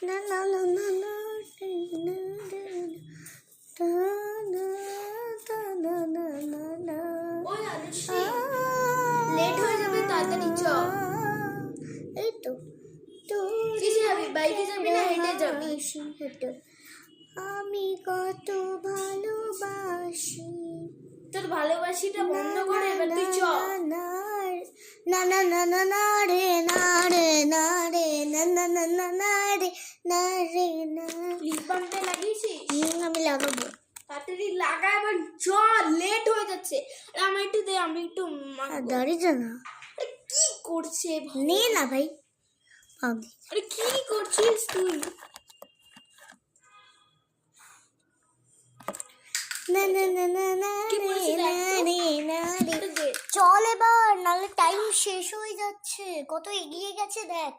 না না না না না লেট হয়ে যাবে, তাড়াতাড়ি চ। এই তো কিসে যাবি? বাইকে যাবি না হেঁটে যাবি? হেঁটে। আমি কত ভালোবাসি। তোর ভালোবাসিটা বন্ধ করে এবার তুই চ। না না না না না রে না রে না রে না না না না না রে না রে না। লিপ বামটা লাগিয়েছিস? আমি লাগাবো। তাড়াতাড়ি লাগা, এবার চ, লেট হয়ে যাচ্ছে। আর আমি একটু দে, আমি একটু দাঁড়িয়ে না। আরে কি করছে নে না ভাই। আরে কি করছিস তুই? না না না না না কি বলছিস? রে না রে। চল এবার, নাহলে টাইম শেষ হয়ে যাচ্ছে। কত এগিয়ে গেছে দেখ।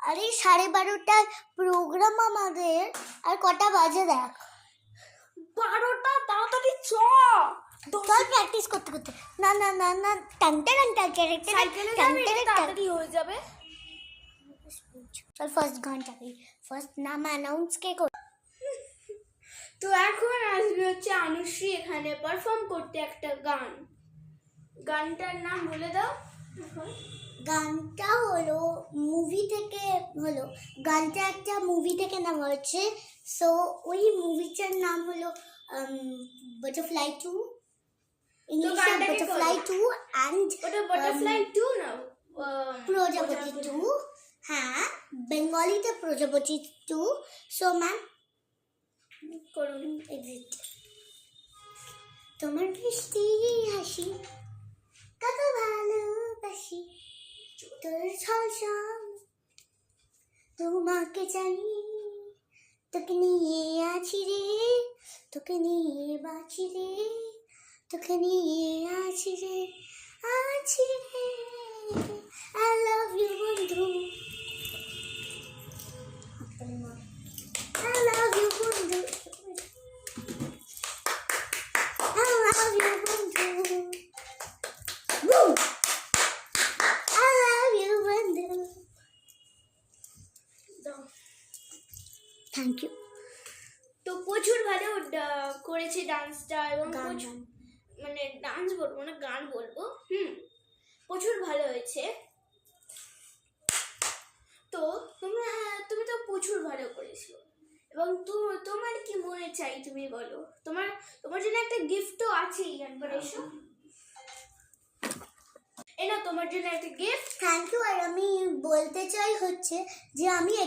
আরে 12:30টার প্রোগ্রাম আমাদের, আর কটা বাজে দেখ। 12টা, তাড়াতাড়ি চ। চল প্র্যাকটিস করতে করতে। না না না না টানতে টানতে ক্যারেক্টার সাইকেলে যাবি, তাড়াতাড়ি হয়ে যাবে। চল ফার্স্ট গানটা গাই। ফার্স্ট নাম অ্যানাউন্স কে কর। তো এখন আসবে হচ্ছে আনুশ্রী এখানে পারফর্ম করতে একটা গান। গানটার নাম বলে দাও এখন। গানটা হলো মুভি থেকে, গানটা একটা মুভি থেকে নেওয়া হচ্ছে। সো ওই মুভিটার নাম হলো বাটারফ্লাই 2, ইংলিশে বাটারফ্লাই 2 অ্যান্ড ওটা বাটারফ্লাই 2 না, প্রজাপতি 2। হ্যাঁ, বেঙ্গলিতে প্রজাপতি 2। সো ম্যাম করুন। এক্সিট। তোমার মিষ্টি হাসি কত ভালোবাসি, তোর ছলছল তোমাকে চাই, তোকে নিয়ে আছি রে, তোকে নিয়ে বাঁচি রে, তোকে নিয়ে আছি রে, আছি রে। I love you বন্ধু, I love you বন্ধু, I love you বন্ধু, Woo! I love you বন্ধু। Thank you. তো প্রচুর ভালো করেছে ডান্সটা, এবং গান মানে ডান্স বলবো না, গান বলবো। প্রচুর ভালো হয়েছে। তো তুমি তো প্রচুর ভালো করেছো, এবং তোমার কি মনে চাই তুমি বলো। তোমার জন্য একটা গিফটও আছেই, একবার এসো। এই না তোমার জন্য একটা গিফট। Thank you. আর আমি বলতে চাই হচ্ছে যে আমি